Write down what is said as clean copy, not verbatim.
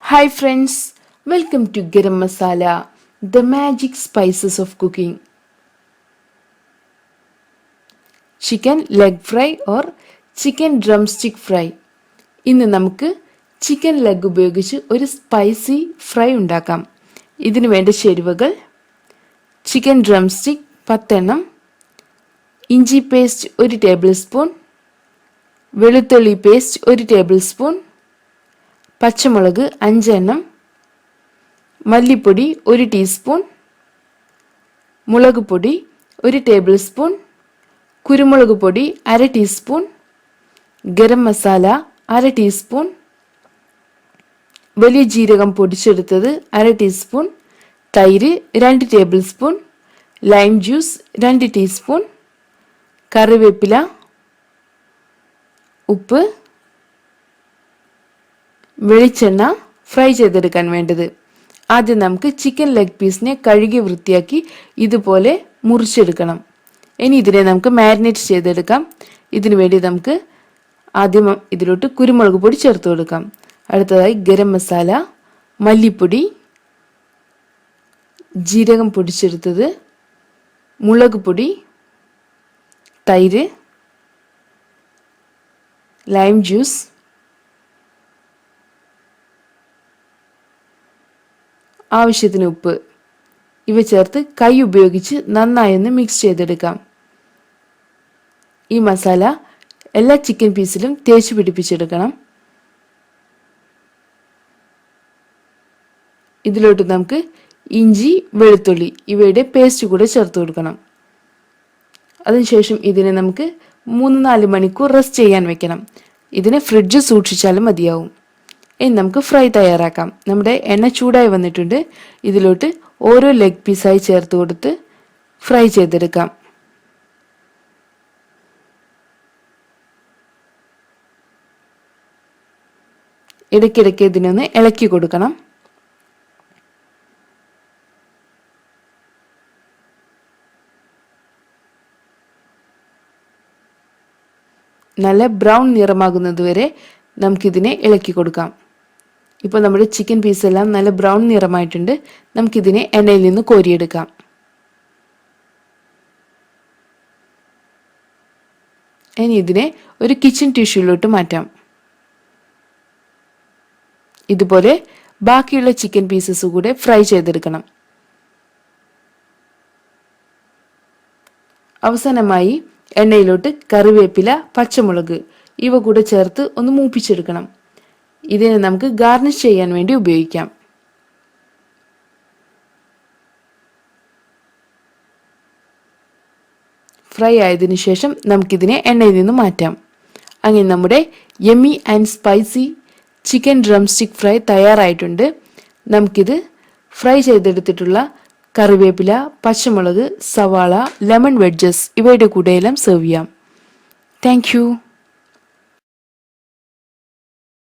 Hi friends, welcome to Garam Masala, the magic spices of cooking. Chicken leg fry or chicken drumstick fry. ഇന്ന് നമുക്ക് chicken leg ഉപയോഗിച്ച് ഒരു spicy fry ഉണ്ടാക്കാം. ഇതിനു വേണ്ട ചേരുവകൾ: ചിക്കൻ ഡ്രംസ്റ്റിക് 10 എണ്ണം, ഇഞ്ചി പേസ്റ്റ് 1 ടേബിൾ സ്പൂൺ, വെളുത്തുള്ളി പേസ്റ്റ് 1 ടേബിൾ സ്പൂൺ, പച്ചമുളക് 5 എണ്ണം, മല്ലിപ്പൊടി 1 ടീസ്പൂൺ, മുളക് പൊടി 1 ടേബിൾ സ്പൂൺ, കുരുമുളക് പൊടി 1/2 ടീസ്പൂൺ, ഗരം മസാല 1/2 ടീസ്പൂൺ, വലിയ ജീരകം പൊടിച്ചെടുത്തത് 1/2 ടീസ്പൂൺ, തൈര് 2 table spoon, lime juice 2 teaspoon, കറിവേപ്പില, ഉപ്പ്, വെളിച്ചെണ്ണ ഫ്രൈ ചെയ്തെടുക്കാൻ വേണ്ടത്. ആദ്യം നമുക്ക് ചിക്കൻ ലെഗ് പീസിനെ കഴുകി വൃത്തിയാക്കി ഇതുപോലെ മുറിച്ചെടുക്കണം. ഇനി ഇതിനെ നമുക്ക് മാരിനേറ്റ് ചെയ്തെടുക്കാം. ഇതിനു വേണ്ടി നമുക്ക് ആദ്യം ഇതിലോട്ട് കുരുമുളക് പൊടി ചേർത്ത് കൊടുക്കാം. അടുത്തതായി ഗരം മസാല, മല്ലിപ്പൊടി, ജീരകം പൊടിച്ചെടുത്തത്, മുളക് പൊടി, തൈര്, ലൈം ജ്യൂസ്, ആവശ്യത്തിന് ഉപ്പ് ഇവ ചേർത്ത് കൈ ഉപയോഗിച്ച് നന്നായി ഒന്ന് മിക്സ് ചെയ്തെടുക്കാം. ഈ മസാല എല്ലാ ചിക്കൻ പീസിലും തേച്ച് പിടിപ്പിച്ചെടുക്കണം. ഇതിലോട്ട് നമുക്ക് ഇഞ്ചി, വെളുത്തുള്ളി ഇവയുടെ പേസ്റ്റ് കൂടെ ചേർത്ത് കൊടുക്കണം. അതിനുശേഷം ഇതിനെ നമുക്ക് 3-4 മണിക്കൂർ റെസ്റ്റ് ചെയ്യാൻ വെക്കണം. ഇതിനെ ഫ്രിഡ്ജിൽ സൂക്ഷിച്ചാലും മതിയാവും. ഇനി നമുക്ക് ഫ്രൈ തയ്യാറാക്കാം. നമ്മുടെ എണ്ണ ചൂടായി വന്നിട്ടുണ്ട്. ഇതിലോട്ട് ഓരോ ലെഗ് പീസായി ചേർത്ത് കൊടുത്ത് ഫ്രൈ ചെയ്തെടുക്കാം. ഇടയ്ക്കിടയ്ക്ക് ഇതിനൊന്ന് ഇളക്കി കൊടുക്കണം. നല്ല ബ്രൗൺ നിറമാകുന്നത് വരെ നമുക്കിതിനെ ഇളക്കി കൊടുക്കാം. ഇപ്പോൾ നമ്മുടെ ചിക്കൻ പീസ് എല്ലാം നല്ല ബ്രൗൺ നിറമായിട്ടുണ്ട്. നമുക്കിതിനെ എണ്ണയിൽ നിന്ന് കോരിയെടുക്കാം. ഇനി ഇതിനെ ഒരു കിച്ചൺ ടിഷ്യൂലോട്ട് മാറ്റാം. ഇതുപോലെ ബാക്കിയുള്ള ചിക്കൻ പീസസ് കൂടെ ഫ്രൈ ചെയ്തെടുക്കണം. അവസാനമായി എണ്ണയിലോട്ട് കറിവേപ്പില, പച്ചമുളക് ഇവ കൂടെ ചേർത്ത് ഒന്ന് മൂപ്പിച്ചെടുക്കണം. ഇതിനെ നമുക്ക് ഗാർണിഷ് ചെയ്യാൻ വേണ്ടി ഉപയോഗിക്കാം. ഫ്രൈ ആയതിനു ശേഷം നമുക്കിതിനെ എണ്ണയിൽ നിന്ന് മാറ്റാം. അങ്ങനെ നമ്മുടെ yummy and spicy chicken drumstick fry തയ്യാറായിട്ടുണ്ട്. നമുക്കിത് ഫ്രൈ ചെയ്തെടുത്തിട്ടുള്ള കറിവേപ്പില, പച്ചമുളക്, സവാള, ലെമൺ വെഡ്ജസ് ഇവയുടെ കൂടെയെല്ലാം സെർവ് ചെയ്യാം. Thank you.